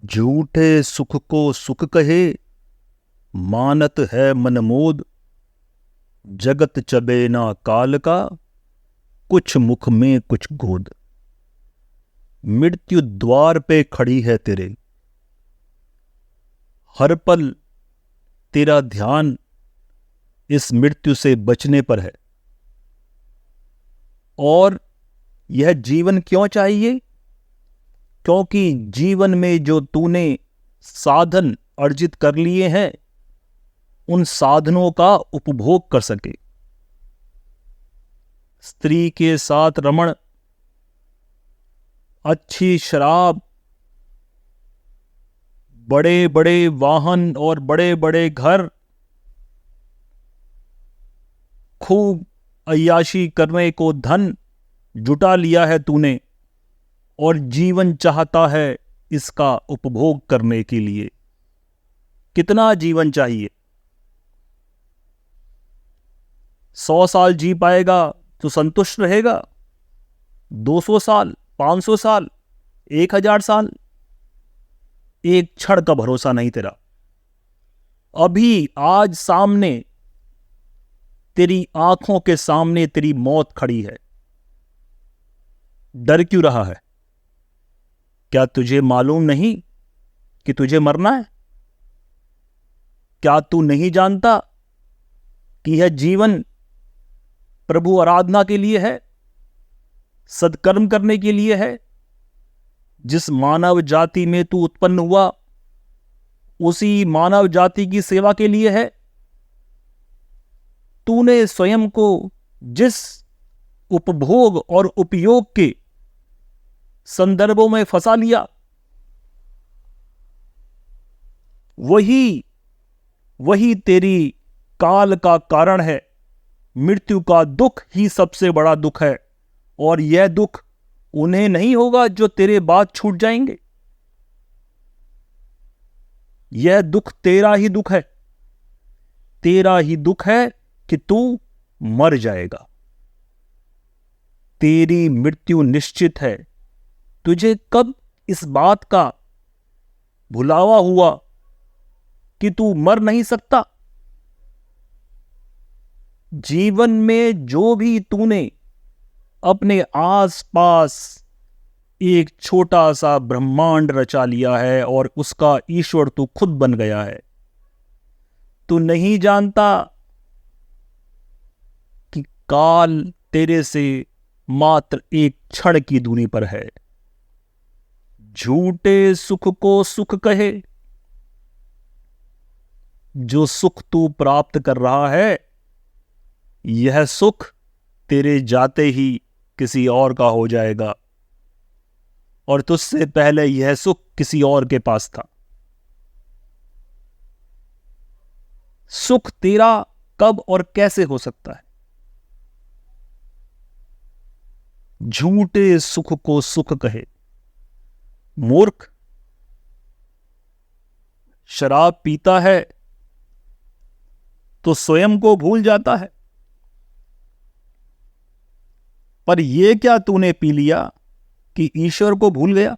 झूठे सुख को सुख कहे, मानत है मनमोद। जगत चबे ना काल का, कुछ मुख में कुछ गोद। मृत्यु द्वार पे खड़ी है तेरे, हर पल तेरा ध्यान इस मृत्यु से बचने पर है। और यह जीवन क्यों चाहिए? क्योंकि जीवन में जो तूने साधन अर्जित कर लिए हैं, उन साधनों का उपभोग कर सके। स्त्री के साथ रमण, अच्छी शराब, बड़े बड़े वाहन और बड़े बड़े घर, खूब अय्याशी करने को धन जुटा लिया है तूने, और जीवन चाहता है इसका उपभोग करने के लिए। कितना जीवन चाहिए? 100 साल जी पाएगा तो संतुष्ट रहेगा? 200 साल, 500 साल, 1000 साल? एक क्षण का भरोसा नहीं तेरा। अभी आज सामने, तेरी आंखों के सामने तेरी मौत खड़ी है। डर क्यों रहा है? क्या तुझे मालूम नहीं कि तुझे मरना है? क्या तू नहीं जानता कि यह जीवन प्रभु आराधना के लिए है, सत्कर्म करने के लिए है? जिस मानव जाति में तू उत्पन्न हुआ, उसी मानव जाति की सेवा के लिए है। तूने स्वयं को जिस उपभोग और उपयोग के संदर्भों में फंसा लिया, वही तेरी काल का कारण है। मृत्यु का दुख ही सबसे बड़ा दुख है, और यह दुख उन्हें नहीं होगा जो तेरे बाद छूट जाएंगे। यह दुख तेरा ही दुख है। तेरा ही दुख है कि तू मर जाएगा। तेरी मृत्यु निश्चित है। तुझे कब इस बात का भुलावा हुआ कि तू मर नहीं सकता? जीवन में जो भी तूने अपने आसपास एक छोटा सा ब्रह्मांड रचा लिया है, और उसका ईश्वर तू खुद बन गया है। तू नहीं जानता कि काल तेरे से मात्र एक क्षण की दूरी पर है। झूठे सुख को सुख कहे, जो सुख तू प्राप्त कर रहा है, यह सुख तेरे जाते ही किसी और का हो जाएगा, और तुझसे पहले यह सुख किसी और के पास था। सुख तेरा कब और कैसे हो सकता है? झूठे सुख को सुख कहे। मूर्ख शराब पीता है तो स्वयं को भूल जाता है, पर यह क्या तूने पी लिया कि ईश्वर को भूल गया?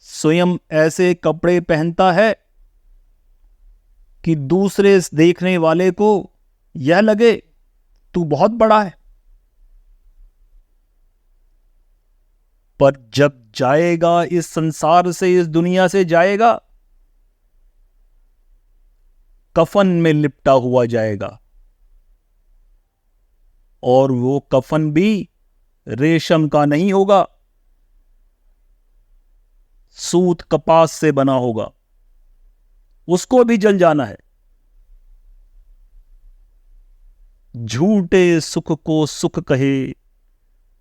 स्वयं ऐसे कपड़े पहनता है कि दूसरे देखने वाले को यह लगे तू बहुत बड़ा है, पर जब जाएगा इस संसार से, इस दुनिया से जाएगा, कफन में लिपटा हुआ जाएगा। और वो कफन भी रेशम का नहीं होगा, सूत कपास से बना होगा। उसको भी जल जाना है। झूठे सुख को सुख कहे,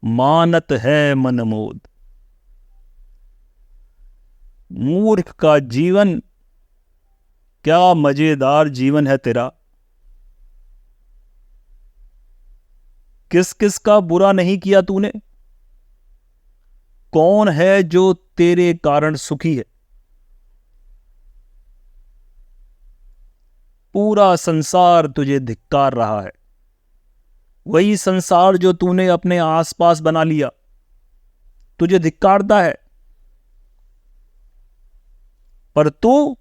मानत है मनमोद। मूर्ख का जीवन, क्या मजेदार जीवन है तेरा। किस किस का बुरा नहीं किया तूने? कौन है जो तेरे कारण सुखी है? पूरा संसार तुझे धिक्कार रहा है। वही संसार जो तूने अपने आसपास बना लिया तुझे धिक्कारता है। पर तू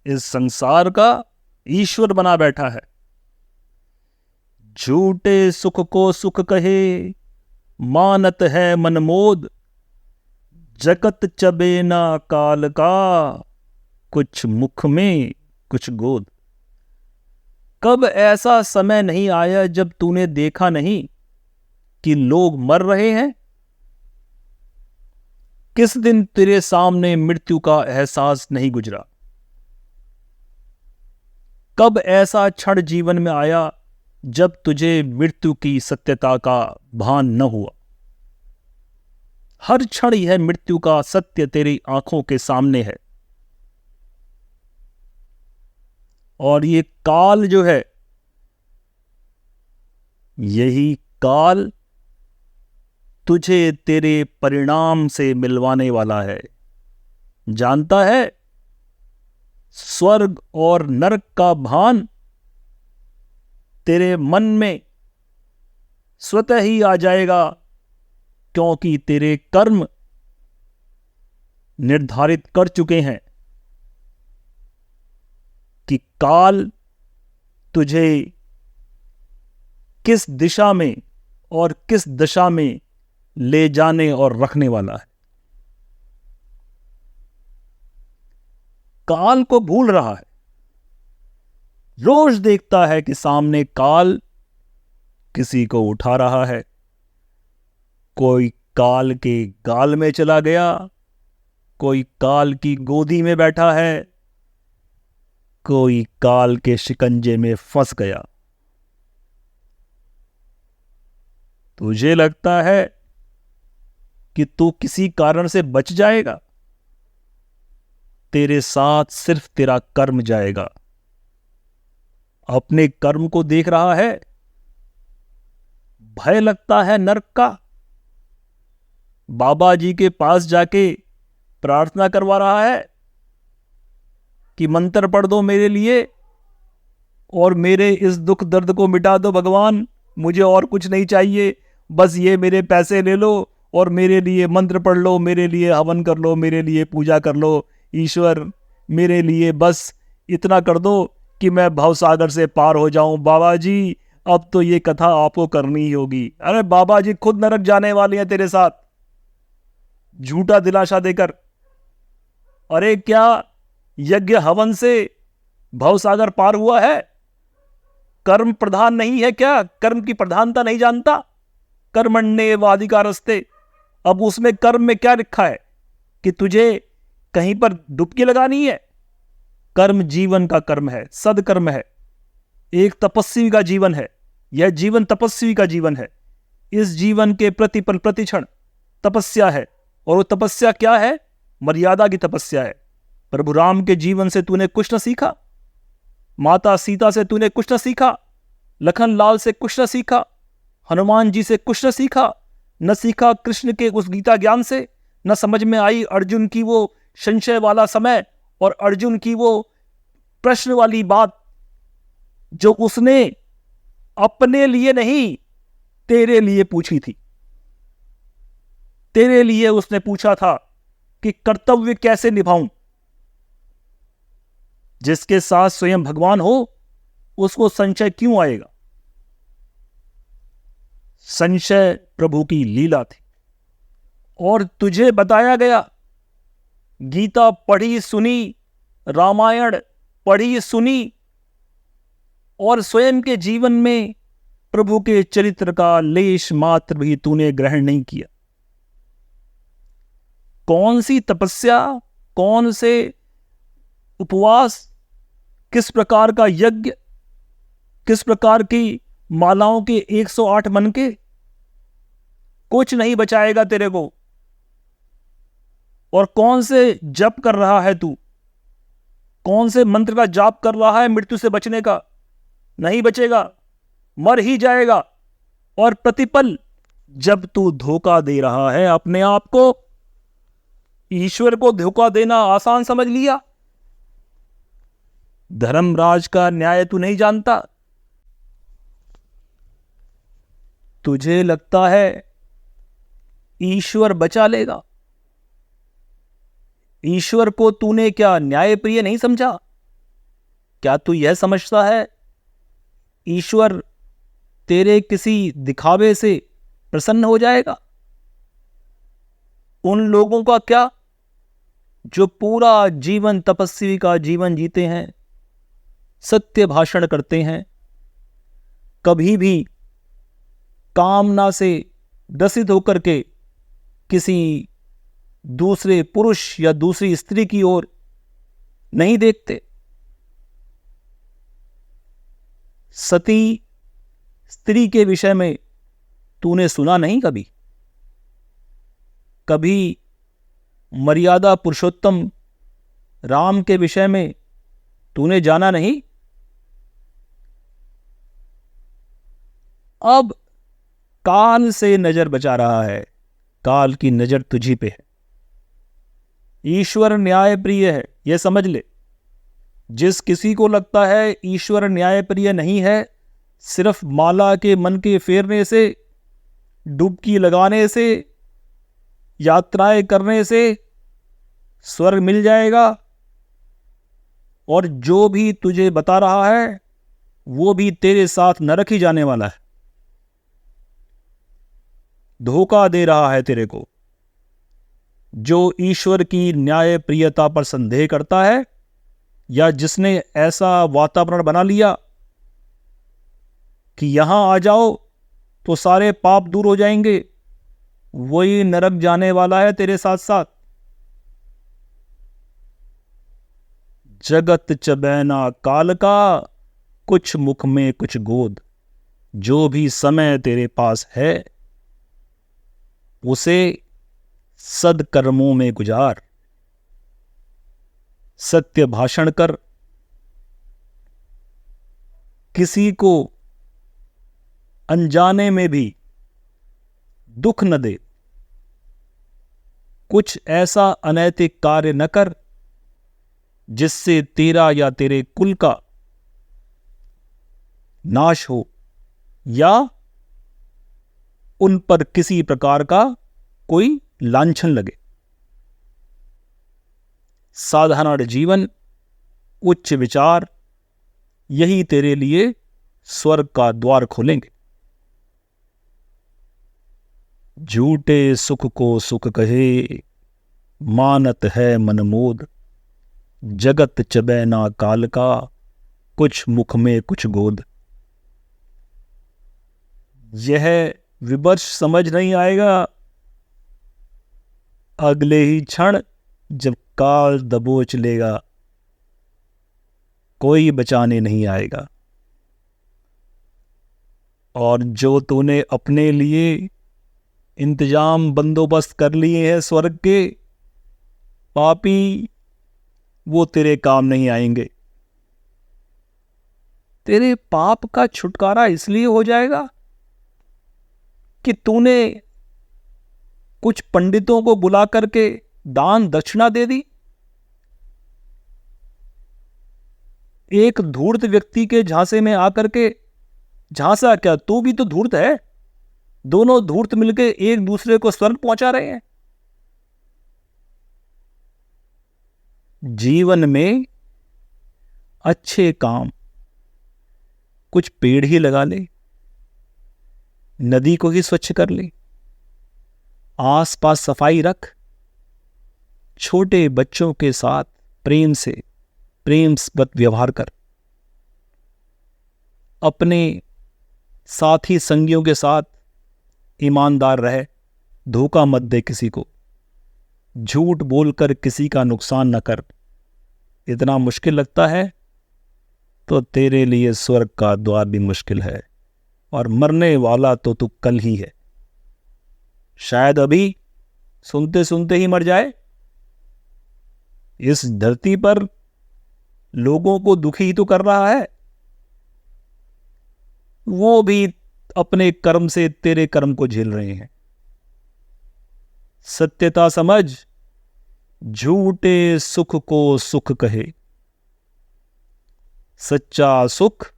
इस संसार का ईश्वर बना बैठा है। झूठे सुख को सुख कहे, मानत है मनमोद, जगत चबे ना काल का, कुछ मुख में कुछ गोद। कब ऐसा समय नहीं आया जब तूने देखा नहीं कि लोग मर रहे हैं? किस दिन तेरे सामने मृत्यु का एहसास नहीं गुजरा? कब ऐसा क्षण जीवन में आया जब तुझे मृत्यु की सत्यता का भान न हुआ? हर क्षण यह मृत्यु का सत्य तेरी आंखों के सामने है। और ये काल जो है, यही काल तुझे तेरे परिणाम से मिलवाने वाला है। जानता है, स्वर्ग और नरक का भान तेरे मन में स्वतः ही आ जाएगा, क्योंकि तेरे कर्म निर्धारित कर चुके हैं कि काल तुझे किस दिशा में और किस दशा में ले जाने और रखने वाला है। काल को भूल रहा है। रोज देखता है कि सामने काल किसी को उठा रहा है। कोई काल के गाल में चला गया, कोई काल की गोदी में बैठा है, कोई काल के शिकंजे में फंस गया। तुझे लगता है कि तू किसी कारण से बच जाएगा? तेरे साथ सिर्फ तेरा कर्म जाएगा। अपने कर्म को देख रहा है। भय लगता है नरक का। बाबा जी के पास जाके प्रार्थना करवा रहा है कि मंत्र पढ़ दो मेरे लिए और मेरे इस दुख दर्द को मिटा दो भगवान, मुझे और कुछ नहीं चाहिए, बस ये मेरे पैसे ले लो और मेरे लिए मंत्र पढ़ लो, मेरे लिए हवन कर लो, मेरे लिए पूजा कर लो। ईश्वर, मेरे लिए बस इतना कर दो कि मैं भवसागर से पार हो जाऊं। बाबा जी, अब तो ये कथा आपको करनी ही होगी। अरे बाबा जी खुद नरक जाने वाले हैं तेरे साथ, झूठा दिलासा देकर। अरे क्या यज्ञ हवन से भवसागर पार हुआ है? कर्म प्रधान नहीं है क्या? कर्म की प्रधानता नहीं जानता? कर्मण्येवाधिकारस्ते। अब उसमें कर्म में क्या लिखा है कि तुझे कहीं पर डुबकी लगानी है? कर्म जीवन का कर्म है, सदकर्म है, एक तपस्वी का जीवन है। यह जीवन तपस्वी का जीवन है। इस जीवन के प्रतिपल प्रतिक्षण तपस्या है। और वो तपस्या क्या है? मर्यादा की तपस्या है। प्रभु राम के जीवन से तूने कुछ न सीखा, माता सीता से तूने कुछ न सीखा, लखन लाल से कुछ न सीखा, हनुमान जी से कुछ न सीखा, न सीखा कृष्ण के उस गीता ज्ञान से, न समझ में आई अर्जुन की वो संशय वाला समय और अर्जुन की वो प्रश्न वाली बात जो उसने अपने लिए नहीं तेरे लिए पूछी थी। तेरे लिए उसने पूछा था कि कर्तव्य कैसे निभाऊं। जिसके साथ स्वयं भगवान हो उसको संशय क्यों आएगा? संशय प्रभु की लीला थी। और तुझे बताया गया, गीता पढ़ी सुनी, रामायण पढ़ी सुनी, और स्वयं के जीवन में प्रभु के चरित्र का लेश मात्र भी तूने ग्रहण नहीं किया। कौन सी तपस्या, कौन से उपवास, किस प्रकार का यज्ञ, किस प्रकार की मालाओं के 108 मन के, कुछ नहीं बचाएगा तेरे को। और कौन से जप कर रहा है तू? कौन से मंत्र का जाप कर रहा है मृत्यु से बचने का? नहीं बचेगा, मर ही जाएगा। और प्रतिपल जब तू धोखा दे रहा है अपने आप को, ईश्वर को धोखा देना आसान समझ लिया। धर्मराज का न्याय तू नहीं जानता। तुझे लगता है ईश्वर बचा लेगा। ईश्वर को तूने क्या न्यायप्रिय नहीं समझा? क्या तू यह समझता है ईश्वर तेरे किसी दिखावे से प्रसन्न हो जाएगा? उन लोगों का क्या जो पूरा जीवन तपस्वी का जीवन जीते हैं, सत्य भाषण करते हैं, कभी भी कामना से ग्रसित होकर के किसी दूसरे पुरुष या दूसरी स्त्री की ओर नहीं देखते। सती स्त्री के विषय में तूने सुना नहीं कभी? कभी मर्यादा पुरुषोत्तम राम के विषय में तूने जाना नहीं? अब काल से नजर बचा रहा है, काल की नजर तुझी पे है। ईश्वर न्यायप्रिय है, यह समझ ले। जिस किसी को लगता है ईश्वर न्यायप्रिय नहीं है, सिर्फ माला के मन के फेरने से, डुबकी लगाने से, यात्राएं करने से स्वर्ग मिल जाएगा, और जो भी तुझे बता रहा है वो भी तेरे साथ नरक ही जाने वाला है। धोखा दे रहा है तेरे को। जो ईश्वर की न्यायप्रियता पर संदेह करता है, या जिसने ऐसा वातावरण बना लिया कि यहां आ जाओ तो सारे पाप दूर हो जाएंगे, वही नरक जाने वाला है तेरे साथ साथ। जगत चबैना काल का, कुछ मुख में कुछ गोद। जो भी समय तेरे पास है उसे सदकर्मों में गुजार, सत्य भाषण कर, किसी को अनजाने में भी दुख न दे, कुछ ऐसा अनैतिक कार्य न कर जिससे तेरा या तेरे कुल का नाश हो, या उन पर किसी प्रकार का कोई लांछन लगे। साधारण जीवन, उच्च विचार, यही तेरे लिए स्वर्ग का द्वार खोलेंगे। झूठे सुख को सुख कहे, मानत है मनमोद। जगत चबैना काल का, कुछ मुख में कुछ गोद। यह विमर्श समझ नहीं आएगा अगले ही क्षण जब काल दबोच लेगा, कोई बचाने नहीं आएगा। और जो तूने अपने लिए इंतजाम बंदोबस्त कर लिए हैं स्वर्ग के, पापी, वो तेरे काम नहीं आएंगे। तेरे पाप का छुटकारा इसलिए हो जाएगा कि तूने कुछ पंडितों को बुला करके दान दक्षिणा दे दी। एक धूर्त व्यक्ति के झांसे में आकर के, झांसा क्या, तू भी तो धूर्त है। दोनों धूर्त मिलके एक दूसरे को स्वर्ग पहुंचा रहे हैं। जीवन में अच्छे काम, कुछ पेड़ ही लगा ले, नदी को ही स्वच्छ कर ले, आसपास सफाई रख, छोटे बच्चों के साथ प्रेम से प्रेमवत व्यवहार कर, अपने साथी संगियों के साथ ईमानदार रहे, धोखा मत दे किसी को, झूठ बोलकर किसी का नुकसान न कर। इतना मुश्किल लगता है तो तेरे लिए स्वर्ग का द्वार भी मुश्किल है, और मरने वाला तो तू कल ही है। शायद अभी सुनते सुनते ही मर जाए। इस धरती पर लोगों को दुखी ही तो कर रहा है, वो भी अपने कर्म से तेरे कर्म को झेल रहे हैं। सत्यता समझ, झूठे सुख को सुख कहे। सच्चा सुख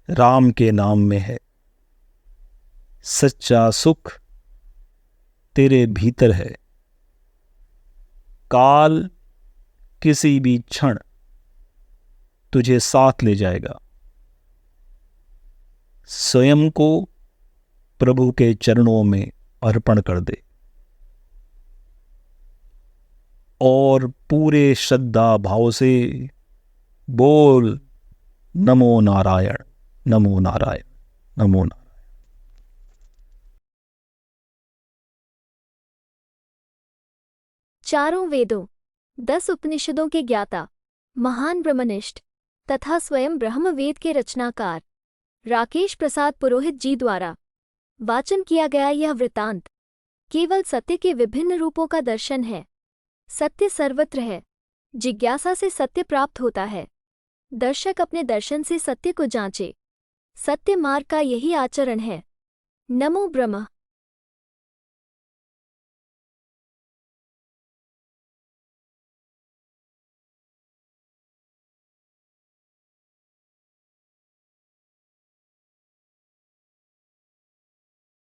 राम के नाम में है। सच्चा सुख तेरे भीतर है। काल किसी भी क्षण तुझे साथ ले जाएगा। स्वयं को प्रभु के चरणों में अर्पण कर दे और पूरे श्रद्धा भाव से बोल, नमो नारायण, नमो नारायण, नमो नारायण। चारों वेदों, 10 उपनिषदों के ज्ञाता, महान ब्रह्मनिष्ठ तथा स्वयं ब्रह्मवेद के रचनाकार राकेश प्रसाद पुरोहित जी द्वारा वाचन किया गया यह वृत्तांत केवल सत्य के विभिन्न रूपों का दर्शन है। सत्य सर्वत्र है, जिज्ञासा से सत्य प्राप्त होता है। दर्शक अपने दर्शन से सत्य को जांचे। सत्य मार्ग का यही आचरण है। नमो ब्रह्म।